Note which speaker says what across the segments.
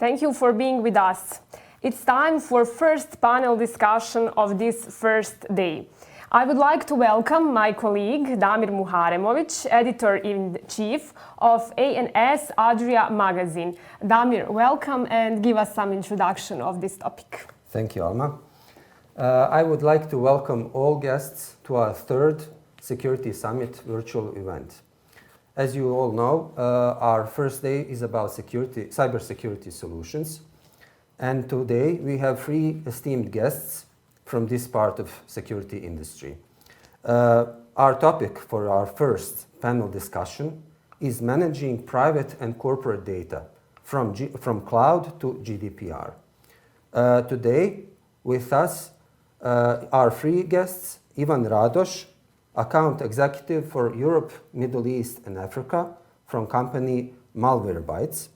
Speaker 1: Thank you for being with us. It's time for first panel discussion of this first day. I would like to welcome my colleague Damir Muharemović, Editor-in-Chief of A&S Adria magazine. Damir, welcome and give us some introduction of this topic.
Speaker 2: Thank you, Alma. I would like to welcome all guests to our third Security Summit virtual event. As you all know, our first day is about cybersecurity solutions. And today we have three esteemed guests from this part of security industry. Our topic for our first panel discussion is managing private and corporate data from cloud to GDPR. Today with us are three guests: Ivan Radoš, Account Executive for Europe, Middle East and Africa from company Malwarebytes.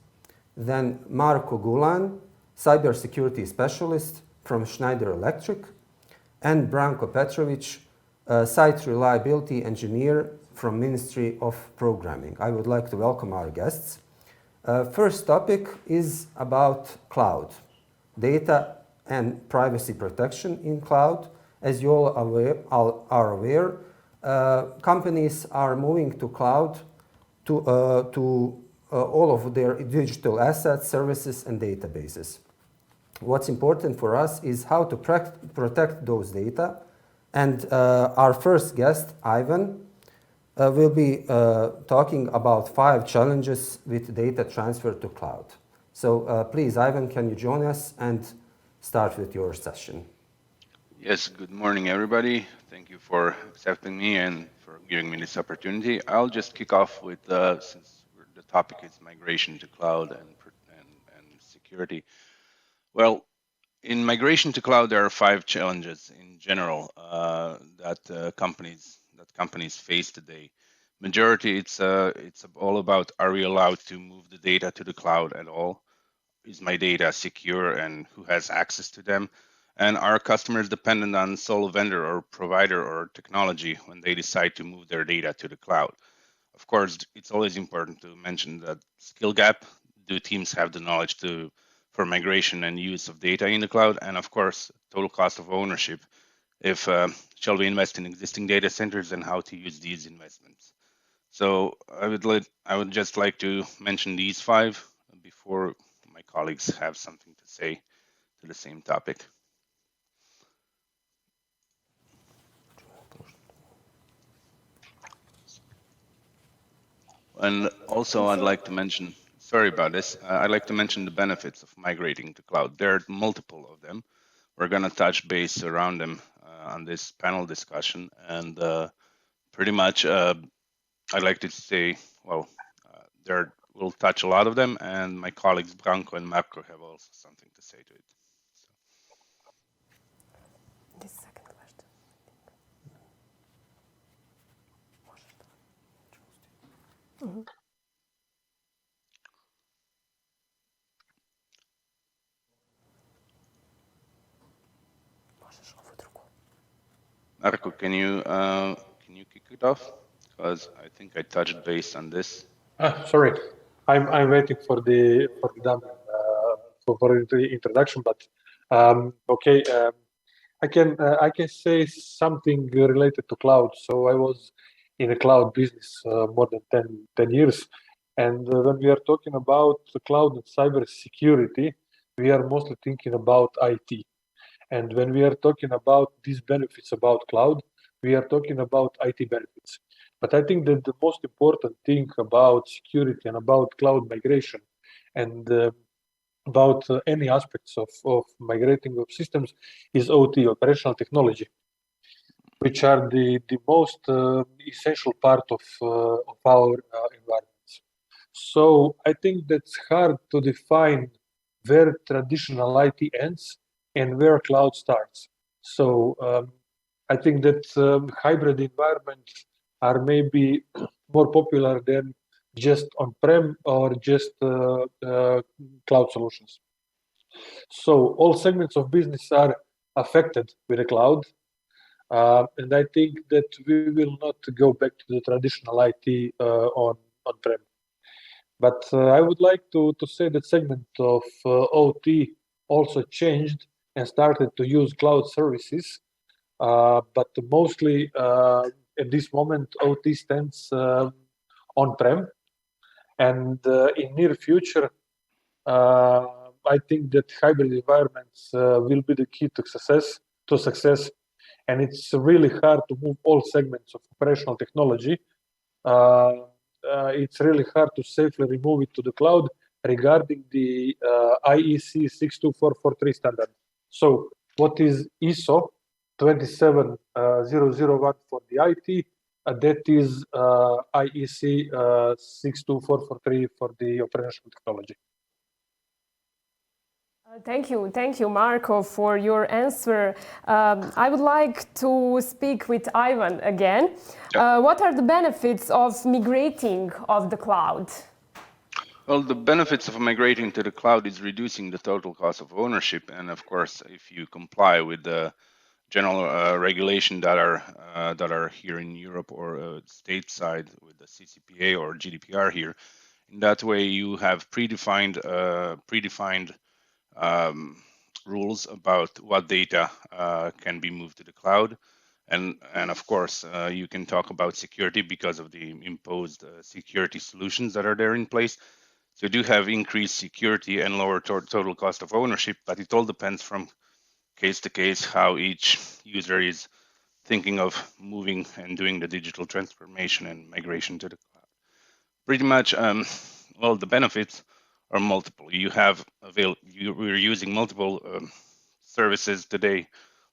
Speaker 2: Then Marko Gulan, Cybersecurity Specialist from Schneider Electric. And Branko Petrović, Site Reliability Engineer from Ministry of Programming. I would like to welcome our guests. First topic is about cloud, data and privacy protection in cloud. As you all are aware, companies are moving to cloud to all of their digital assets, services, and databases. What's important for us is how to protect those data. And our first guest, Ivan, will be talking about 5 challenges with data transfer to cloud. So please, Ivan, can you join us and start with your session?
Speaker 3: Yes, good morning, everybody. Thank you for accepting me and for giving me this opportunity. I'll just kick off with, since the topic is migration to cloud and security. Well, in migration to cloud, there are 5 challenges in general that companies face today. Majority, it's all about: are we allowed to move the data to the cloud at all? Is my data secure, and who has access to them? And are customers dependent on sole vendor or provider or technology when they decide to move their data to the cloud? Of course, it's always important to mention that skill gap. Do teams have the knowledge for migration and use of data in the cloud? And of course, total cost of ownership. If shall we invest in existing data centers and how to use these investments? So I would just like to mention these 5 before my colleagues have something to say to the same topic. And also, I'd like to mention, sorry about this, I'd like to mention the benefits of migrating to cloud. There are multiple of them. We're going to touch base around them on this panel discussion. And pretty much, I'd like to say, well, we'll touch a lot of them, and my colleagues Branko and Marko have also something to say to it.
Speaker 1: This second question. Mm-hmm.
Speaker 3: Marko, can you kick it off? Because I think I touched base on this.
Speaker 4: Sorry, I'm waiting for the introduction, but okay. I can say something related to cloud. So I was in a cloud business more than 10 years. And when we are talking about the cloud and cyber security, we are mostly thinking about IT. And when we are talking about these benefits about cloud, we are talking about IT benefits. But I think that the most important thing about security and about cloud migration and about any aspects of migrating of systems is OT, operational technology, which are the most essential part of our environments. So I think that's hard to define where traditional IT ends and where cloud starts. So I think that hybrid environments are maybe more popular than just on-prem or just cloud solutions. So all segments of business are affected with the cloud. And I think that we will not go back to the traditional IT on-prem. But I would like to say that segment of OT also changed and started to use cloud services. But mostly at this moment, OT stands on-prem. And in near future, I think that hybrid environments will be the key to success. And it's really hard to move all segments of operational technology. It's really hard to safely remove it to the cloud regarding the IEC 62443 standard. So what is ISO 27001 for the IT? That is IEC 62443 for the operational technology.
Speaker 1: Thank you, Marko, for your answer. I would like to speak with Ivan again. What are the benefits of migrating of the cloud?
Speaker 3: Well, the benefits of migrating to the cloud is reducing the total cost of ownership, and of course, if you comply with the general regulation that are here in Europe or stateside with the CCPA or GDPR here, in that way you have predefined rules about what data can be moved to the cloud, and of course you can talk about security because of the imposed security solutions that are there in place. So you do have increased security and lower total cost of ownership, but it all depends from case to case how each user is thinking of moving and doing the digital transformation and migration to the cloud. Pretty much, well, the benefits are multiple. We're using multiple services today,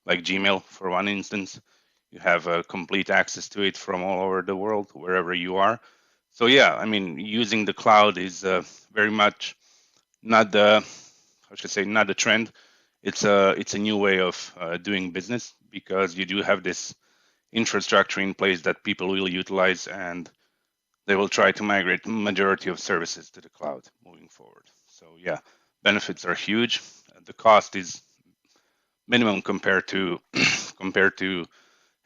Speaker 3: like Gmail for one instance. You have complete access to it from all over the world, wherever you are. So yeah, I mean, using the cloud is very much not the trend. It's a new way of doing business, because you do have this infrastructure in place that people will utilize, and they will try to migrate the majority of services to the cloud moving forward. So yeah, benefits are huge. The cost is minimum compared to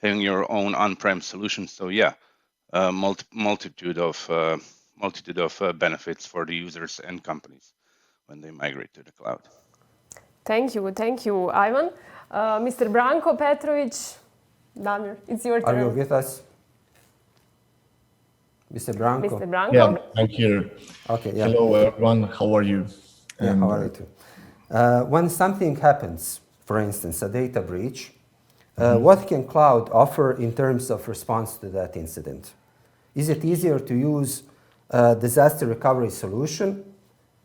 Speaker 3: having your own on-prem solution. So yeah, multitude of benefits for the users and companies when they migrate to the cloud.
Speaker 1: Thank you, Ivan. Mr. Branko, Petrović, Damir, it's your turn.
Speaker 2: Are you with us? Mr. Branko?
Speaker 1: Mr. Branko?
Speaker 5: Yeah, I'm here.
Speaker 2: Okay, yeah.
Speaker 5: Hello, everyone. How are you?
Speaker 2: Yeah, how are you too? When something happens, for instance, a data breach, what can cloud offer in terms of response to that incident? Is it easier to use a disaster recovery solution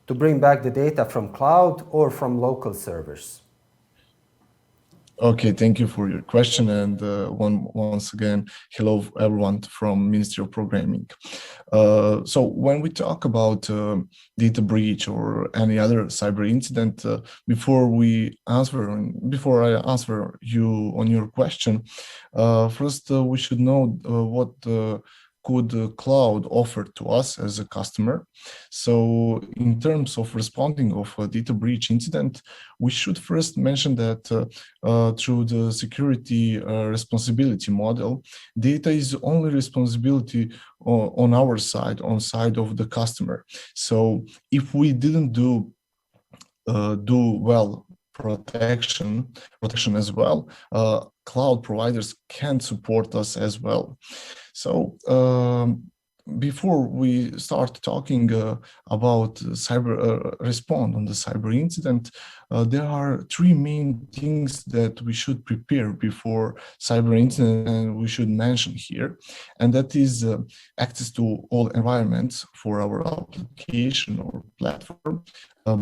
Speaker 2: to bring back the data from cloud or from local servers?
Speaker 5: Okay, thank you for your question. And once again, hello, everyone from Ministry of Programming. So when we talk about data breach or any other cyber incident, before I answer you on your question, first we should know what could cloud offer to us as a customer. So in terms of responding of a data breach incident, we should first mention that through the security responsibility model, data is only responsibility on our side, on side of the customer. So if we didn't do well protection as well, cloud providers can support us as well. So before we start talking about cyber respond on the cyber incident, there are three main things that we should prepare before cyber incident, and we should mention here, and that is access to all environments for our application or platform,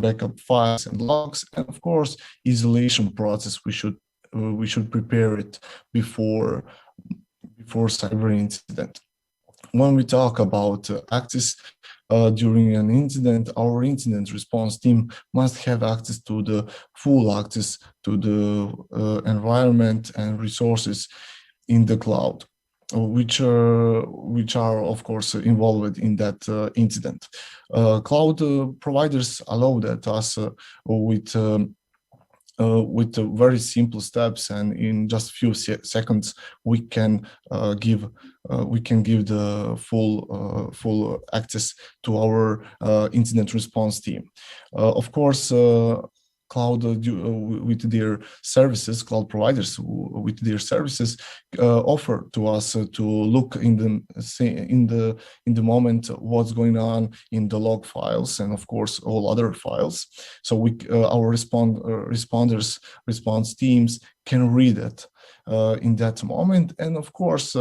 Speaker 5: backup files and logs, and of course isolation process. We should prepare it before cyber incident. When we talk about access during an incident, our incident response team must have access to the full access to the environment and resources in the cloud, which are of course involved in that incident. Cloud providers allow that us with with very simple steps, and in just few seconds we can give the full access to our incident response team. Of course, cloud with their services, cloud providers with their services offer to us to look in the moment what's going on in the log files, and of course all other files. So our responders response teams can read it in that moment, and of course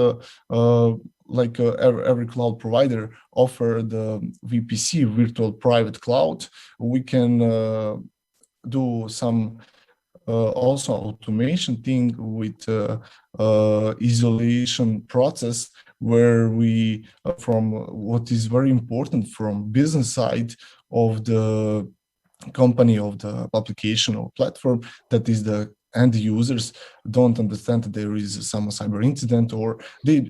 Speaker 5: like every cloud provider offer the VPC, virtual private cloud. We can do some also automation thing with isolation process, where we from what is very important from business side of the company, of the application or platform, that is the end users don't understand that there is some cyber incident, or they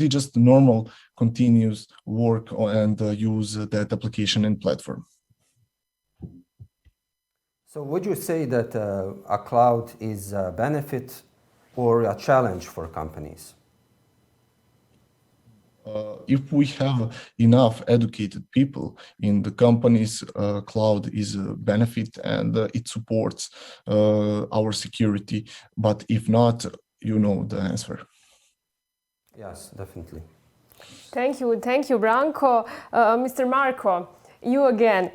Speaker 5: just normal continuous work and use that application and platform.
Speaker 2: So would you say that a cloud is a benefit or a challenge for companies?
Speaker 5: If we have enough educated people in the companies, cloud is a benefit, and it supports our security. But if not, you know the answer.
Speaker 2: Yes, definitely.
Speaker 1: Thank you, Branko. Mr. Marko, you again.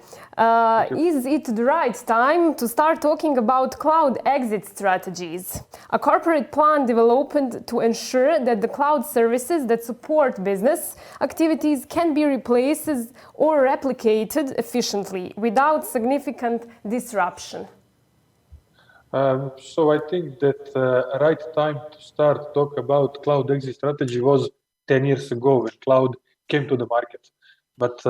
Speaker 1: Is it the right time to start talking about cloud exit strategies? A corporate plan developed to ensure that the cloud services that support business activities can be replaced or replicated efficiently without significant disruption.
Speaker 4: So I think that right time to start talk about cloud exit strategy was 10 years ago when cloud came to the market. But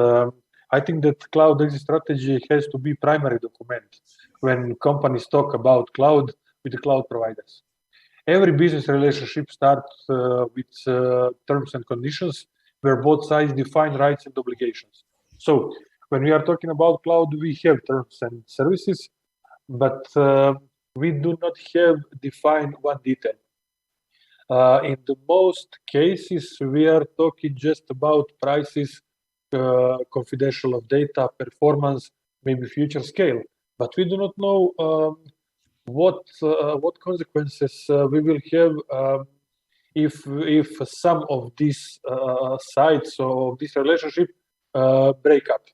Speaker 4: I think that cloud exit strategy has to be primary document when companies talk about cloud with the cloud providers. Every business relationship starts with terms and conditions where both sides define rights and obligations. So when we are talking about cloud, we have terms and services, but we do not have defined one detail. In the most cases, we are talking just about prices, confidential of data, performance, maybe future scale, but we do not know what consequences we will have if some of these sides of this relationship break up.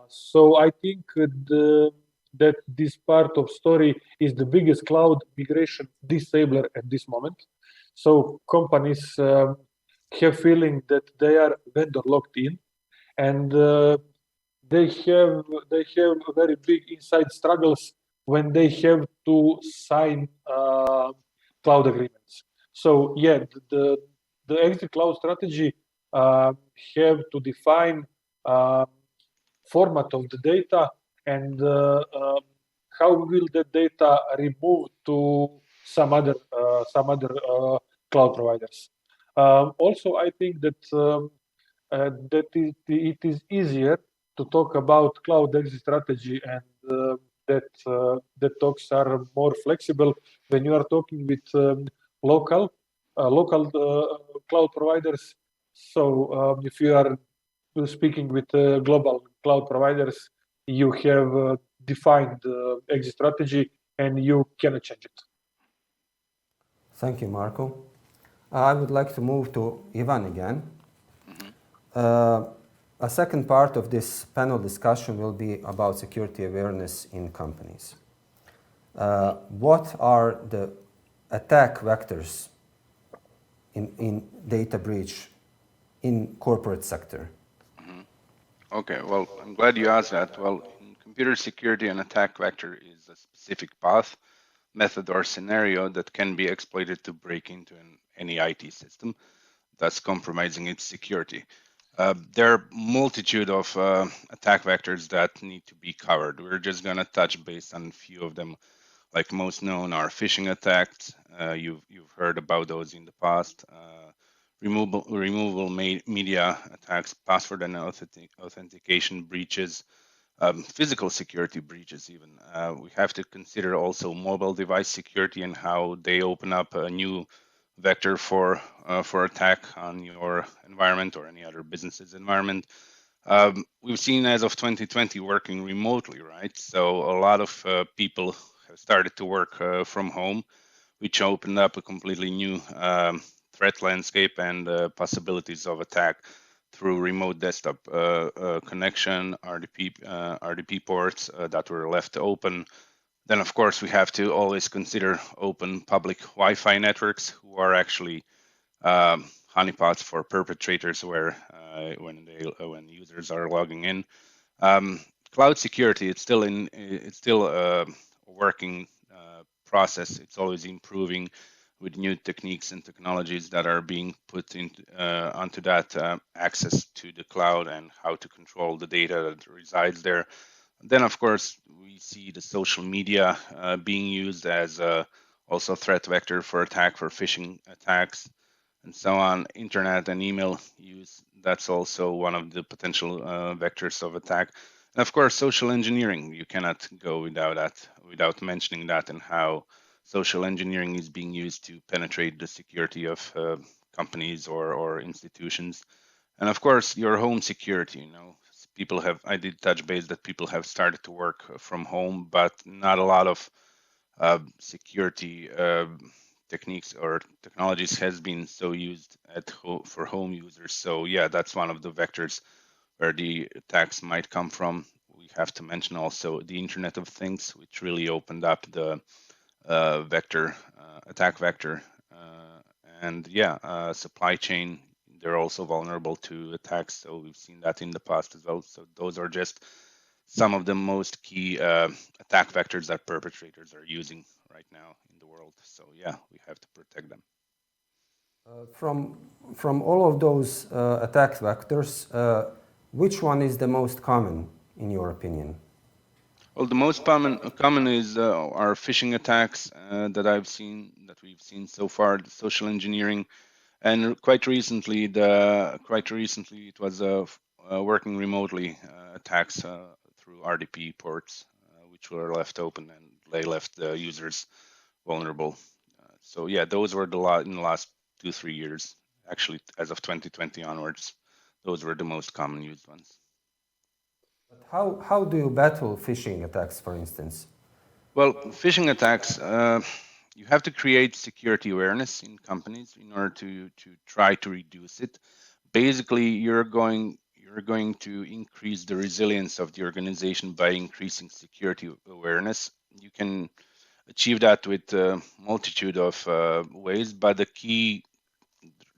Speaker 4: So I think that this part of story is the biggest cloud migration disabler at this moment. So companies have feeling that they are vendor locked in, and they have very big inside struggles when they have to sign cloud agreements. So yeah, the exit cloud strategy have to define format of the data and how will the data remove to some other cloud providers. Also, I think that it is easier to talk about cloud exit strategy, and that talks are more flexible when you are talking with local cloud providers. So if you are speaking with global cloud providers, you have defined exit strategy and you cannot change it.
Speaker 2: Thank you, Marko. I would like to move to Ivan again. A second part of this panel discussion will be about security awareness in companies. What are the attack vectors in data breach in corporate sector?
Speaker 3: Okay, well, I'm glad you asked that. Well, in computer security, an attack vector is a specific path, method, or scenario that can be exploited to break into any IT system, thus compromising its security. There are multitude of attack vectors that need to be covered. We're just going to touch base on a few of them. Like most known are phishing attacks. You've heard about those in the past. Removable media attacks, password and authentication breaches, physical security breaches even. We have to consider also mobile device security and how they open up a new vector for attack on your environment or any other business's environment. We've seen as of 2020 working remotely, right? So a lot of people have started to work from home, which opened up a completely new threat landscape and possibilities of attack through remote desktop connection, RDP ports that were left open. Then, of course, we have to always consider open public Wi-Fi networks, who are actually honeypots for perpetrators, where when users are logging in. Cloud security, it's still a working process. It's always improving with new techniques and technologies that are being put onto that access to the cloud and how to control the data that resides there. Then, of course, we see the social media being used as also a threat vector for attack, for phishing attacks, and so on. Internet and email use, that's also one of the potential vectors of attack. And of course, social engineering, you cannot go without mentioning that, and how social engineering is being used to penetrate the security of companies or institutions. And of course, your home security, I did touch base that people have started to work from home, but not a lot of security techniques or technologies has been so used for home users. So yeah, that's one of the vectors where the attacks might come from. We have to mention also the Internet of Things, which really opened up the attack vector. And yeah, supply chain, they're also vulnerable to attacks. So we've seen that in the past as well. So those are just some of the most key attack vectors that perpetrators are using right now in the world. So yeah, we have to protect them.
Speaker 2: From all of those attack vectors, which one is the most common in your opinion?
Speaker 3: Well, the most common is our phishing attacks that we've seen so far, the social engineering, and quite recently it was working remotely attacks through RDP ports, which were left open, and they left the users vulnerable. So yeah, those were in the last 2-3 years. Actually, as of 2020 onwards, those were the most common used ones.
Speaker 2: How do you battle phishing attacks, for instance?
Speaker 3: Well, phishing attacks, you have to create security awareness in companies in order to try to reduce it. Basically, you're going to increase the resilience of the organization by increasing security awareness. You can achieve that with a multitude of ways, but the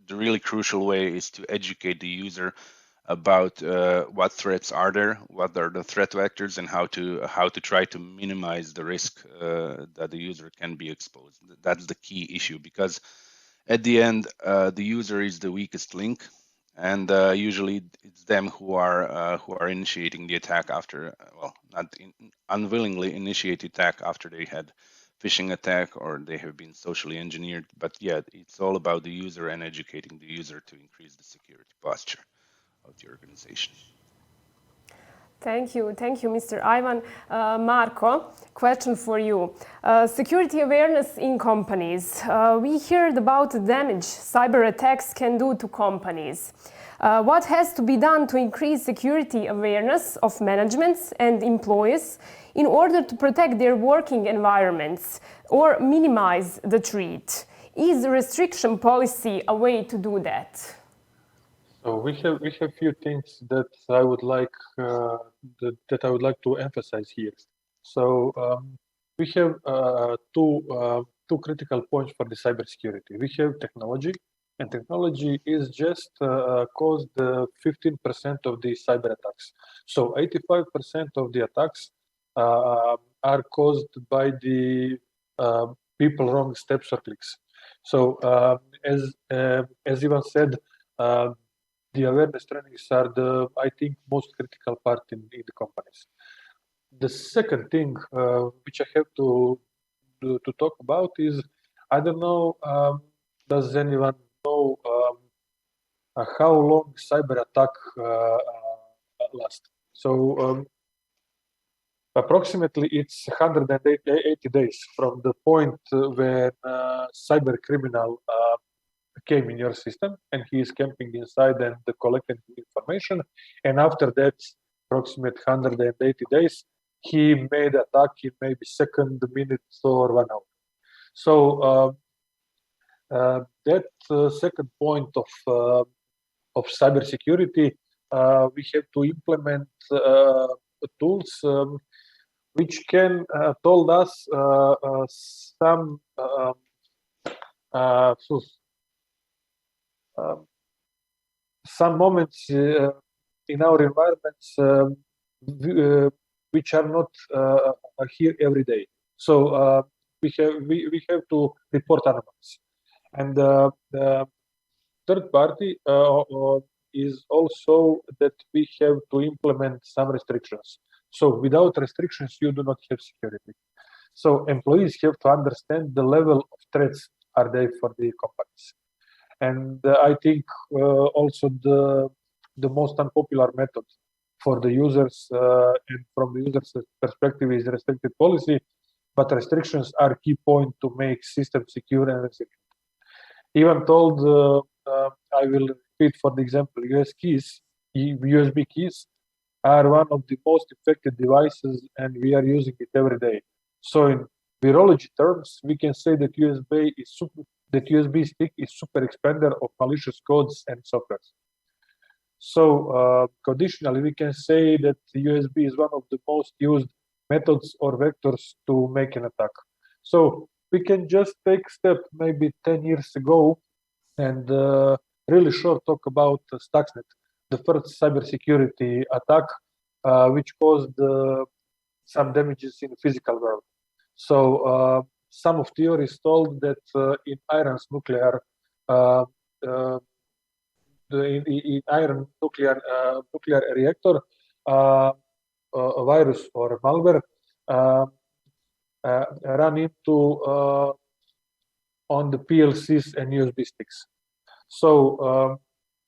Speaker 3: really crucial way is to educate the user about what threats are there, what are the threat vectors, and how to try to minimize the risk that the user can be exposed. That's the key issue, because at the end, the user is the weakest link, and usually it's them who are initiating the attack after, unwillingly initiate the attack after they had phishing attack or they have been socially engineered. But yeah, it's all about the user and educating the user to increase the security posture of the organization.
Speaker 1: Thank you, Mr. Ivan. Marko, question for you. Security awareness in companies. We heard about the damage cyber attacks can do to companies. What has to be done to increase security awareness of managements and employees in order to protect their working environments or minimize the threat? Is restriction policy a way to do that?
Speaker 4: So we have few things that I would like to emphasize here. So we have two critical points for the cybersecurity. We have technology, and technology is just caused 15% of the cyber attacks. So 85% of the attacks are caused by the people wrong steps or clicks. So as Ivan said, the awareness trainings are I think, most critical part in the companies. The second thing which I have to talk about is, I don't know, does anyone know how long cyber attack lasts? So approximately it's 180 days from the point when cyber criminal came in your system and he is camping inside and collecting information, and after that approximate 180 days he made attack in maybe second, minutes, or 1 hour. So that second point of cybersecurity, we have to implement tools which can told us some moments in our environments which are not here every day. So we have to report anomalies, and the third party is also that we have to implement some restrictions. So without restrictions, you do not have security. So employees have to understand the level of threats are they for the companies. And I think also the most unpopular method for the users and from the user's perspective is restricted policy, but restrictions are key point to make system secure and resilient. Even told, I will repeat for the example, USB keys are one of the most infected devices and we are using it every day. So in virology terms, we can say that USB stick is super expander of malicious codes and software. So conditionally, we can say that USB is one of the most used methods or vectors to make an attack. So we can just take step maybe 10 years ago and really short talk about Stuxnet, the first cybersecurity attack, which caused some damages in the physical world. So some of theories told that in Iran's nuclear nuclear reactor, a virus or a malware run into on the PLCs and USB sticks. So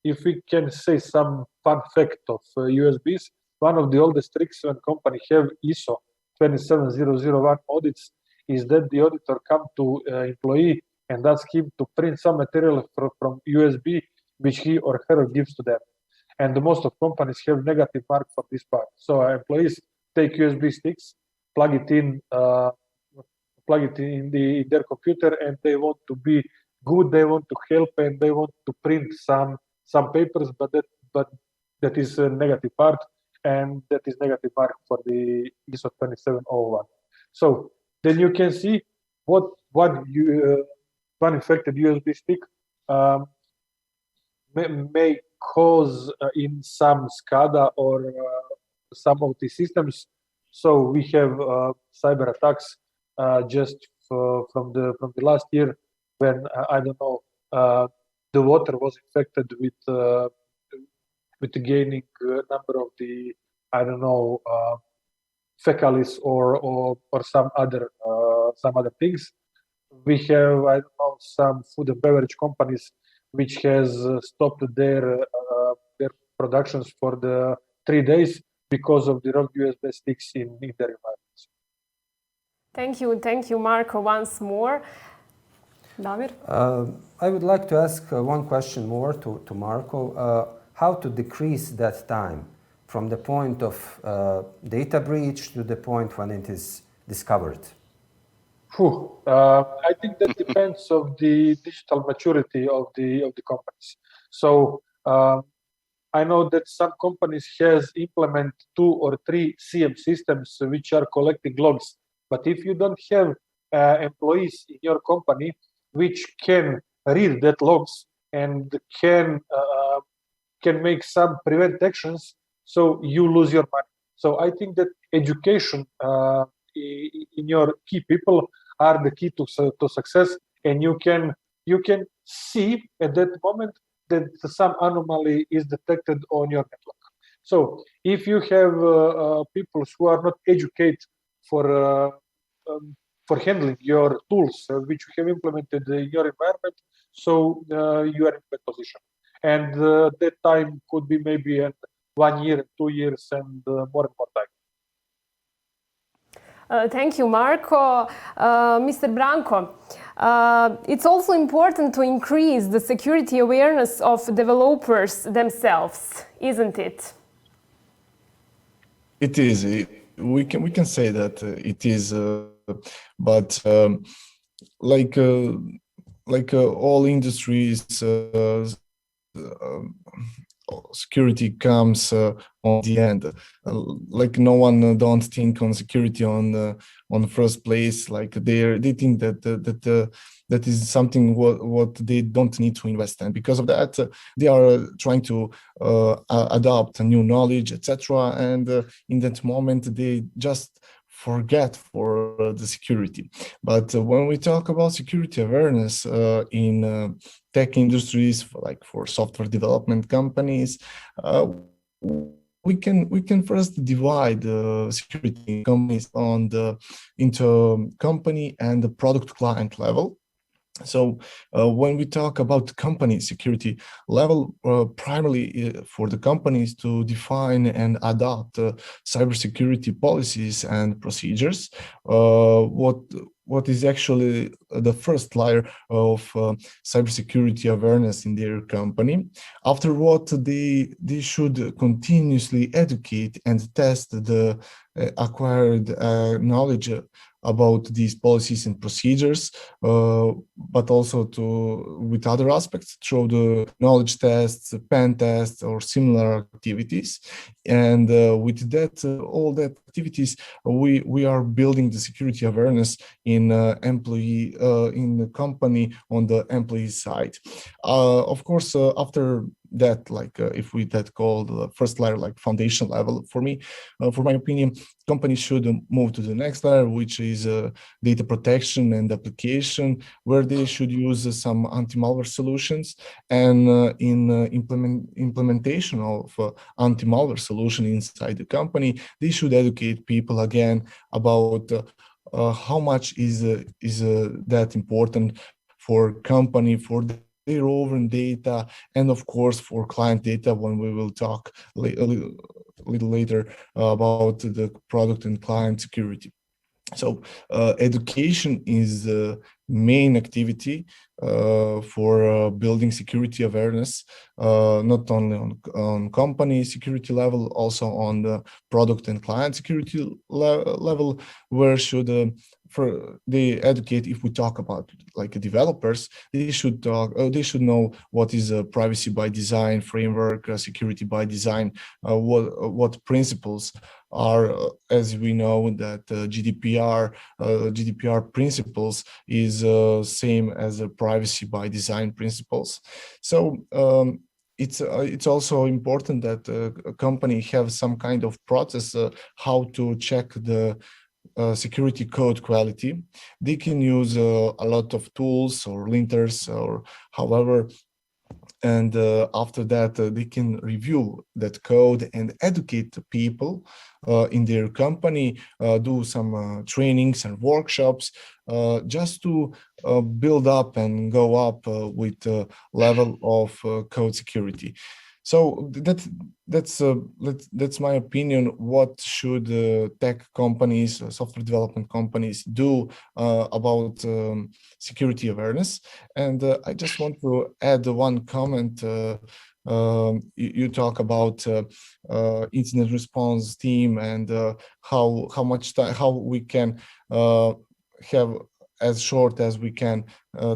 Speaker 4: if we can say some fun fact of USBs, one of the oldest tricks when company have ISO 27001 audits is that the auditor come to employee and ask him to print some material from USB which he or her gives to them. And the most of companies have negative mark for this part. So employees take USB sticks, plug it in their computer, and they want to be good, they want to help, and they want to print some papers, but that is a negative part, and that is negative mark for the ISO 27001. So then you can see what one infected USB stick may cause in some SCADA or some of the systems. So we have cyber attacks just from the last year when I don't know the water was infected with the gaining number of the fecalis or some other things. We have some food and beverage companies which has stopped their productions for the 3 days because of the wrong USB sticks in their environments.
Speaker 1: Thank you, Marko, once more. Damir?
Speaker 2: I would like to ask one question more to Marko. How to decrease that time from the point of data breach to the point when it is discovered?
Speaker 4: I think that depends on the digital maturity of the companies. So I know that some companies has implement 2 or 3 CM systems which are collecting logs. But if you don't have employees in your company which can read that logs and can make some prevent actions, so you lose your money. So I think that education in your key people are the key to success, and you can see at that moment that some anomaly is detected on your network. So if you have people who are not educated for handling your tools which you have implemented in your environment, so you are in bad position, and that time could be maybe 1 year, 2 years, and more time.
Speaker 1: Thank you, Marko. Mr. Branko, it's also important to increase the security awareness of developers themselves, isn't it?
Speaker 5: It is. We can say that it is, but like all industries, security comes on the end. Like no one don't think on security on the first place. Like they think that that is something what they don't need to invest in. Because of that, they are trying to adopt new knowledge, etc. And in that moment, they just forget for the security. But when we talk about security awareness in tech industries, like for software development companies, we can first divide security companies into company and the product client level. So when we talk about company security level, primarily for the companies to define and adopt cybersecurity policies and procedures, what is actually the first layer of cybersecurity awareness in their company. After what they should continuously educate and test the acquired knowledge about these policies and procedures, but also with other aspects through the knowledge tests, pen tests, or similar activities. And with that, all that activities, we are building the security awareness in in the company on the employee side. Of course, after that, like if we that call the first layer, like foundation level, for me, for my opinion, companies should move to the next layer, which is data protection and application, where they should use some anti-malware solutions. And in implementation of anti-malware solution inside the company, they should educate people again about how much is that important for company, for their own data, and of course for client data, when we will talk a little later about the product and client security. So education is the main activity for building security awareness, not only on company security level, also on the product and client security level, where should they educate. If we talk about like developers, they should know what is a privacy by design framework, security by design, what principles are, as we know that GDPR principles is same as a privacy by design principles. So it's also important that a company have some kind of process how to check the security code quality. They can use a lot of tools or linters or however, and after that they can review that code and educate the people in their company, do some trainings and workshops just to build up and go up with the level of code security. So that's my opinion. What should tech companies, software development companies do about security awareness? And I just want to add one comment. You talk about incident response team and how much time, how we can have as short as we can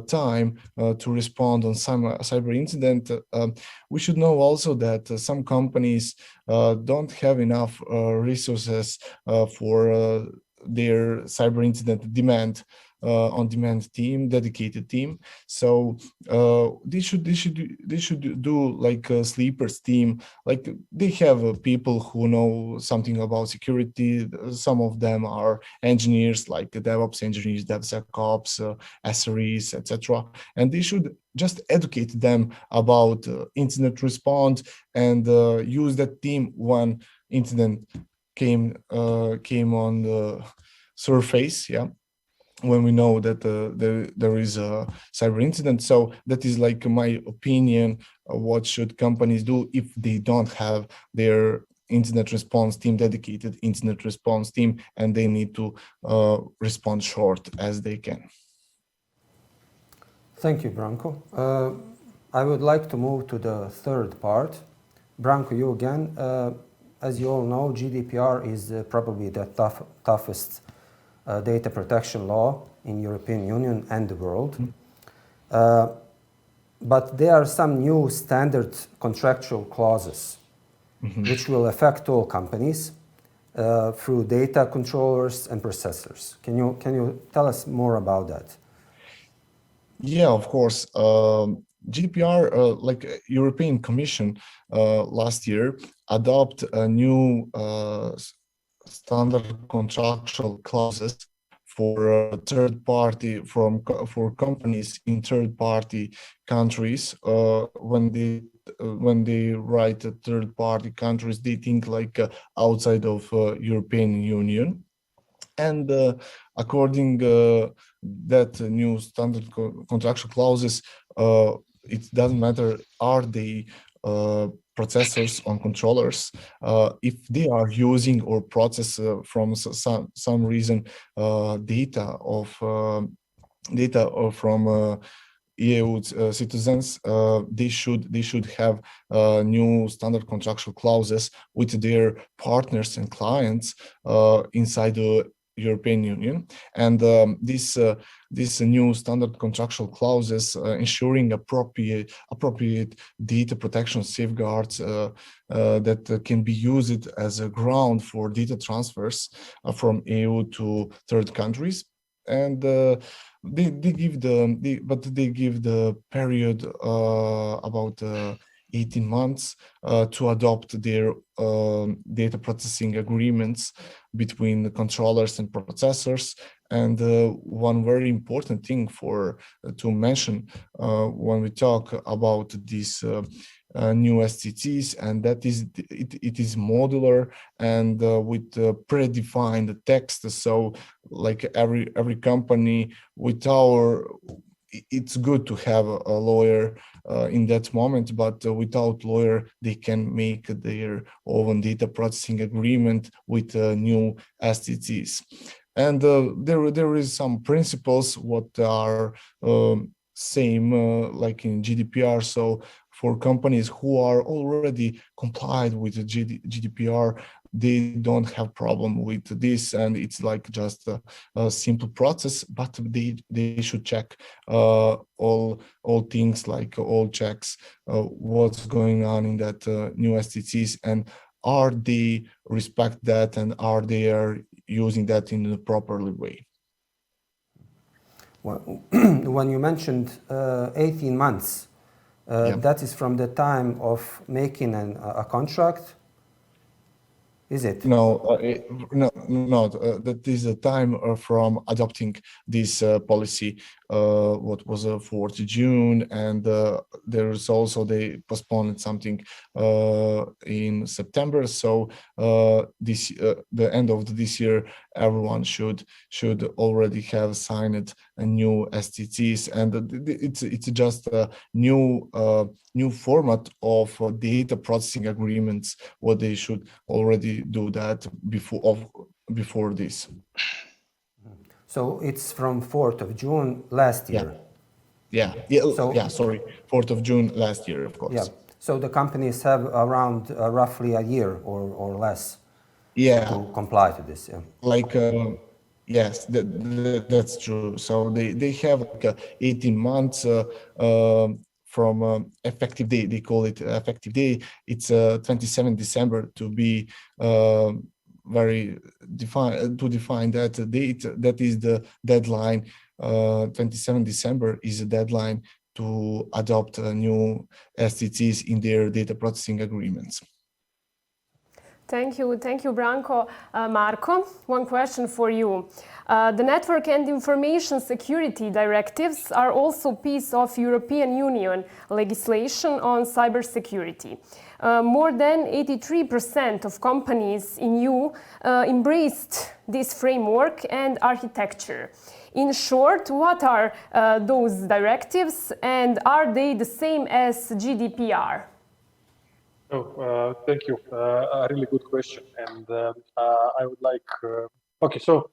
Speaker 5: time to respond on some cyber incident. We should know also that some companies don't have enough resources for their cyber incident demand on-demand team, dedicated team. So they should do like a sleepers team. Like they have people who know something about security. Some of them are engineers, like DevOps engineers, DevSecOps, SREs, etc. And they should just educate them about incident response and use that team when incident came on the surface. Yeah. When we know that there is a cyber incident. So that is like my opinion. What should companies do if they don't have their incident response team, dedicated incident response team, and they need to respond short as they can.
Speaker 2: Thank you, Branko. I would like to move to the third part. Branko, you again. As you all know, GDPR is probably the toughest data protection law in European Union and the world. But there are some new standard contractual clauses which will affect all companies through data controllers and processors. Can you tell us more about that?
Speaker 5: Yeah, of course. GDPR, like European Commission last year, adopt a new standard contractual clauses for third party for companies in third party countries. When they write third party countries, they think like outside of European Union. And according that new standard contractual clauses, it doesn't matter are they processors on controllers, if they are using or process from some reason data from EU citizens, they should have new standard contractual clauses with their partners and clients inside the European Union, and this new standard contractual clauses ensuring appropriate data protection safeguards that can be used as a ground for data transfers from EU to third countries, and they give the period about 18 months to adopt their data processing agreements between the controllers and processors. And one very important thing to mention when we talk about these new STTs, and that is it is modular and with predefined text. So like every company it's good to have a lawyer in that moment, but without lawyer, they can make their own data processing agreement with new STTs. And there is some principles what are same like in GDPR. So for companies who are already complied with the GDPR, they don't have problem with this, and it's like just a simple process, but they should check all things, like all checks what's going on in that new STCs, and are they respect that, and are they using that in the properly way.
Speaker 2: Well, when you mentioned 18 months, that is from the time of making a contract, is it?
Speaker 5: No, that is the time from adopting this policy, what was 4th June, and there is also they postponed something in September. So the end of this year, everyone should already have signed a new STTs, and it's just a new format of data processing agreements. What they should already do that before this.
Speaker 2: So it's from 4th of June last year.
Speaker 5: Yeah. Sorry, 4th of June last year, of course.
Speaker 2: Yeah. So the companies have around roughly a year or less to comply to this. Yeah.
Speaker 5: Like yes, that's true. So they have like 18 months from effective day. They call it effective day. It's 27 December to be very define that date. That is the deadline. 27 December is the deadline to adopt new STTs in their data processing agreements.
Speaker 1: Thank you, Branko. Marko, one question for you. The Network and Information Security Directives are also piece of European Union legislation on cybersecurity. More than 83% of companies in EU embraced this framework and architecture. In short, what are those directives, and are they the same as GDPR?
Speaker 4: Oh, thank you. A really good question, and I would like. Okay, so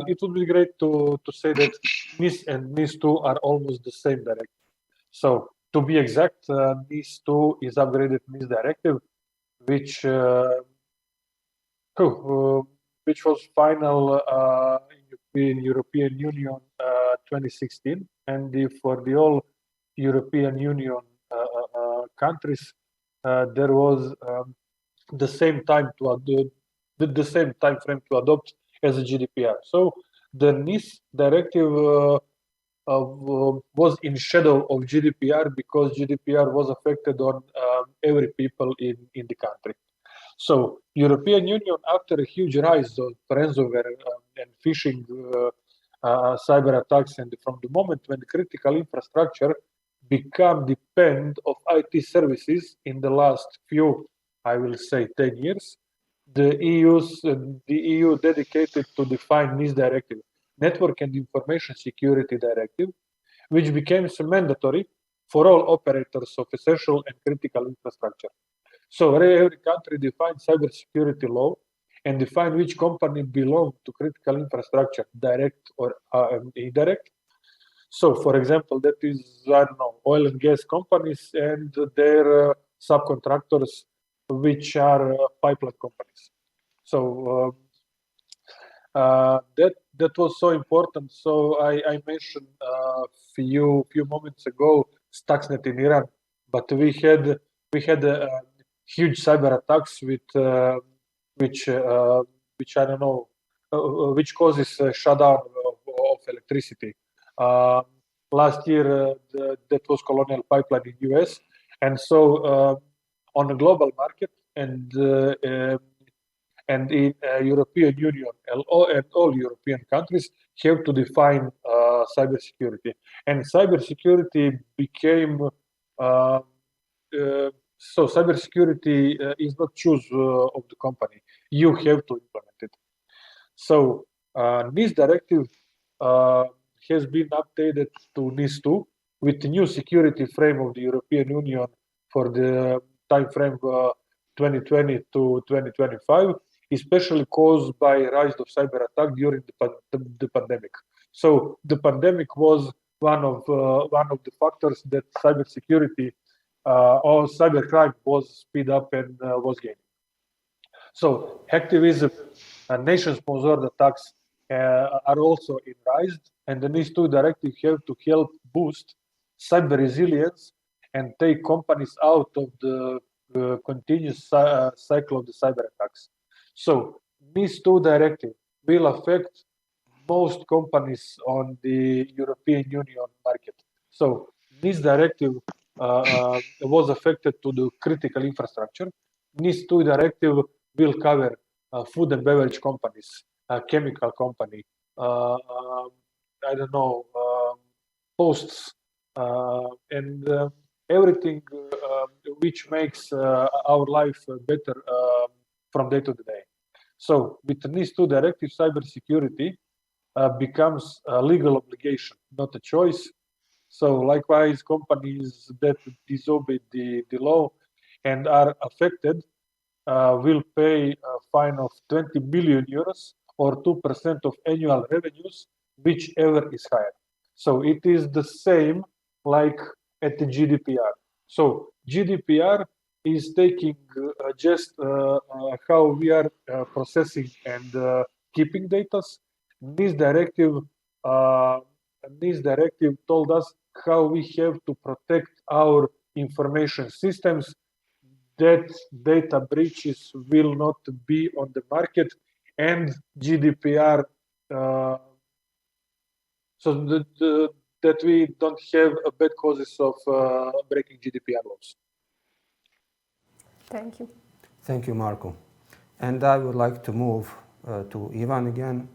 Speaker 4: it would be great to say that NIS and NIS2 are almost the same directive. So to be exact, NIS2 is upgraded NIS directive, which which was final in European Union 2016, and for the all European Union countries, there was the same time to adopt the same time frame to adopt as the GDPR. So the NIS directive was in shadow of GDPR because GDPR was affected on every people in the country. So European Union, after a huge rise of ransomware and phishing cyber attacks, and from the moment when the critical infrastructure become depend of IT services in the last few, I will say 10 years, the EU dedicated to define this directive, Network and Information Security Directive, which became mandatory for all operators of essential and critical infrastructure. So every country defines cybersecurity law and define which company belong to critical infrastructure, direct or indirect. So, for example, that is, I don't know, oil and gas companies and their subcontractors, which are pipeline companies. So that was so important. So I mentioned a few moments ago Stuxnet in Iran, but we had huge cyber attacks with which I don't know which causes shutdown of electricity. Last year that was Colonial Pipeline in US, and so on a global market and in European Union and all European countries have to define cybersecurity, and cybersecurity became so cybersecurity is not choose of the company. You have to implement it. So this directive has been updated to NIS2 with the new security frame of the European Union for the time frame 2020 to 2025, especially caused by rise of cyber attack during the pandemic. So the pandemic was one of the factors that cybersecurity or cybercrime was speed up and was gaining. So hacktivism and nation-sponsored attacks are also in rise, and the NIS2 directive have to help boost cyber resilience and take companies out of the continuous cycle of the cyber attacks. So NIS2 directive will affect most companies on the European Union market. So this directive was affected to the critical infrastructure. NIS2 directive will cover food and beverage companies, chemical company, I don't know, posts, and everything which makes our life better from day to day. So with the NIS2 directive, cybersecurity becomes a legal obligation, not a choice. So likewise, companies that disobey the law and are affected will pay a fine of 20 billion euros or 2% of annual revenues, whichever is higher. So it is the same like at the GDPR. So GDPR is taking just how we are processing and keeping data. This directive told us how we have to protect our information systems, that data breaches will not be on the market, and GDPR, so that we don't have a bad causes of breaking GDPR laws.
Speaker 1: Thank you.
Speaker 2: Thank you, Marko. And I would like to move to Ivan again.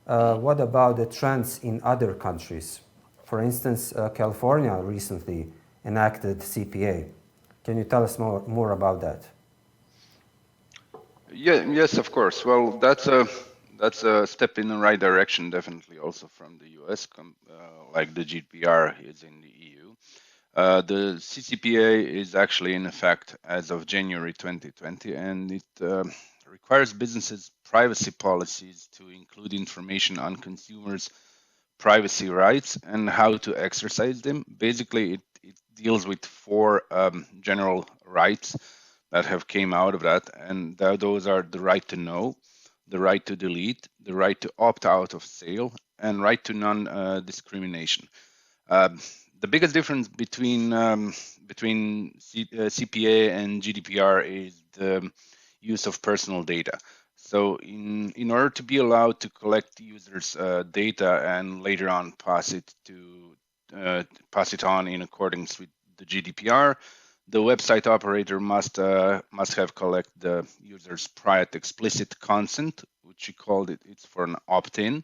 Speaker 2: What about the trends in other countries? For instance, California recently enacted CPA. Can you tell us more about that?
Speaker 3: Yeah, yes, of course. Well, that's a step in the right direction, definitely, also from the US, like the GDPR is in the EU. The CCPA is actually in effect as of January 2020, and it requires businesses' privacy policies to include information on consumers' privacy rights and how to exercise them. Basically, it deals with four general rights that have came out of that, and those are the right to know, the right to delete, the right to opt out of sale, and right to non-discrimination. The biggest difference between CPA and GDPR is the use of personal data. So in order to be allowed to collect users' data and later on pass it on in accordance with the GDPR, the website operator must have collected the user's prior explicit consent, which you called it's for an opt-in.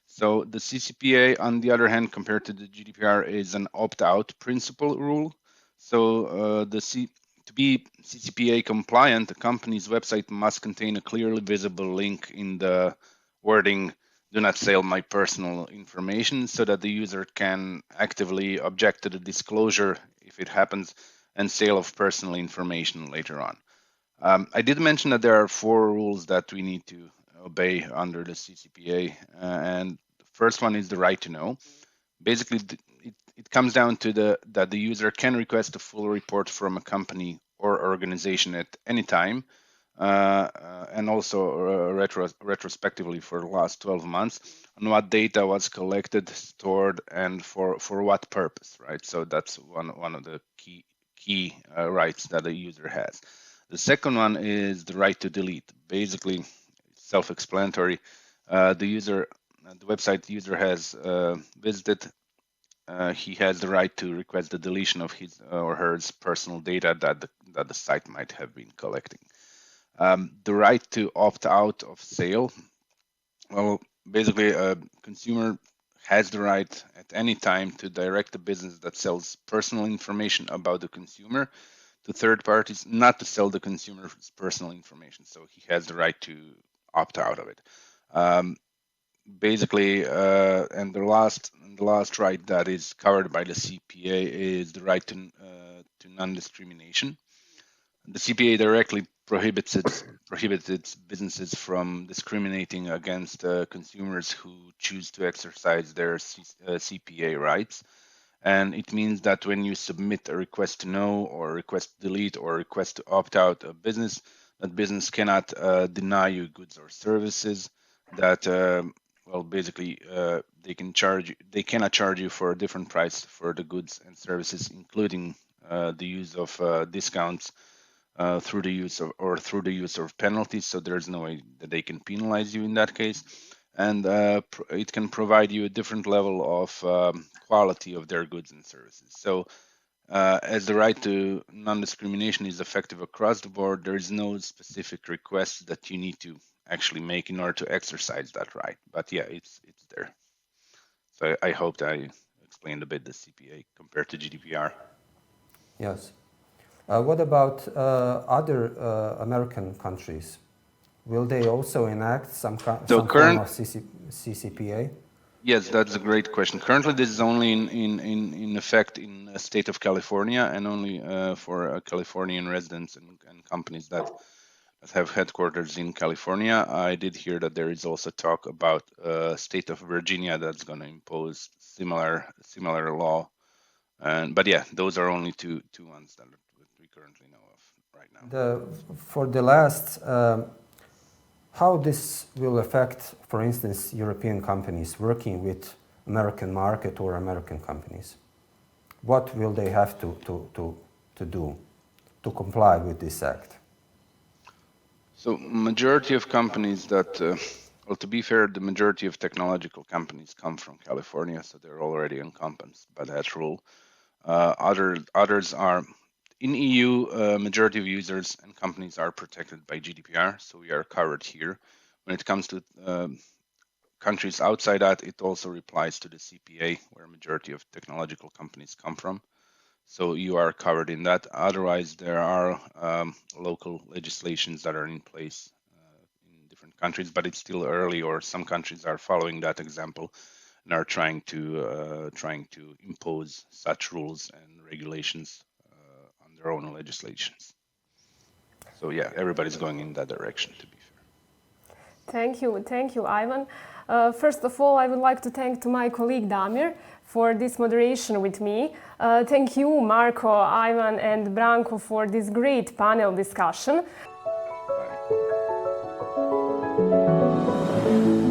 Speaker 3: So the CCPA, on the other hand, compared to the GDPR, is an opt-out principle rule. So to be CCPA compliant, the company's website must contain a clearly visible link in the wording, "Do not sell my personal information," so that the user can actively object to the disclosure if it happens and sale of personal information later on. I did mention that there are four rules that we need to obey under the CCPA, and the first one is the right to know. Basically, it comes down to that the user can request a full report from a company or organization at any time, and also retrospectively for the last 12 months on what data was collected, stored, and for what purpose, right? So that's one of the key rights that a user has. The second one is the right to delete. Basically, self-explanatory. The website the user has visited, he has the right to request the deletion of his or her personal data that the site might have been collecting. The right to opt out of sale. Well, basically, a consumer has the right at any time to direct a business that sells personal information about the consumer to third parties not to sell the consumer's personal information. So he has the right to opt out of it. Basically, and the last right that is covered by the CPA is the right to non-discrimination. The CPA directly prohibits its businesses from discriminating against consumers who choose to exercise their CPA rights. And it means that when you submit a request to know or request to delete or request to opt out of business, that business cannot deny you goods or services. That basically they cannot charge you for a different price for the goods and services, including the use of discounts through the use of penalties. So there's no way that they can penalize you in that case. And it can provide you a different level of quality of their goods and services. So as the right to non-discrimination is effective across the board, there is no specific request that you need to actually make in order to exercise that right. But yeah, it's there. So I hope that I explained a bit the CPA compared to GDPR.
Speaker 2: Yes. What about other American countries? Will they also enact some form of CCPA?
Speaker 3: Yes, that's a great question. Currently, this is only in effect in the state of California and only for Californian residents and companies that have headquarters in California. I did hear that there is also talk about state of Virginia that's going to impose similar law. But yeah, those are only two ones that we currently know of right now.
Speaker 2: For the last, how this will affect, for instance, European companies working with American market or American companies? What will they have to do to comply with this act?
Speaker 3: So majority of companies that, well, to be fair, the majority of technological companies come from California, so they're already encompassed by that rule. Others are in EU. Majority of users and companies are protected by GDPR, so we are covered here. When it comes to countries outside that, it also applies to the CPA, where majority of technological companies come from. So you are covered in that. Otherwise, there are local legislations that are in place in different countries, but it's still early, or some countries are following that example. are trying to impose such rules and regulations on their own legislations. So yeah, everybody's going in that direction, to be fair.
Speaker 1: Thank you, Ivan. First of all, I would like to thank to my colleague Damir for this moderation with me. Thank you, Marko, Ivan, and Branko for this great panel discussion.
Speaker 3: Bye.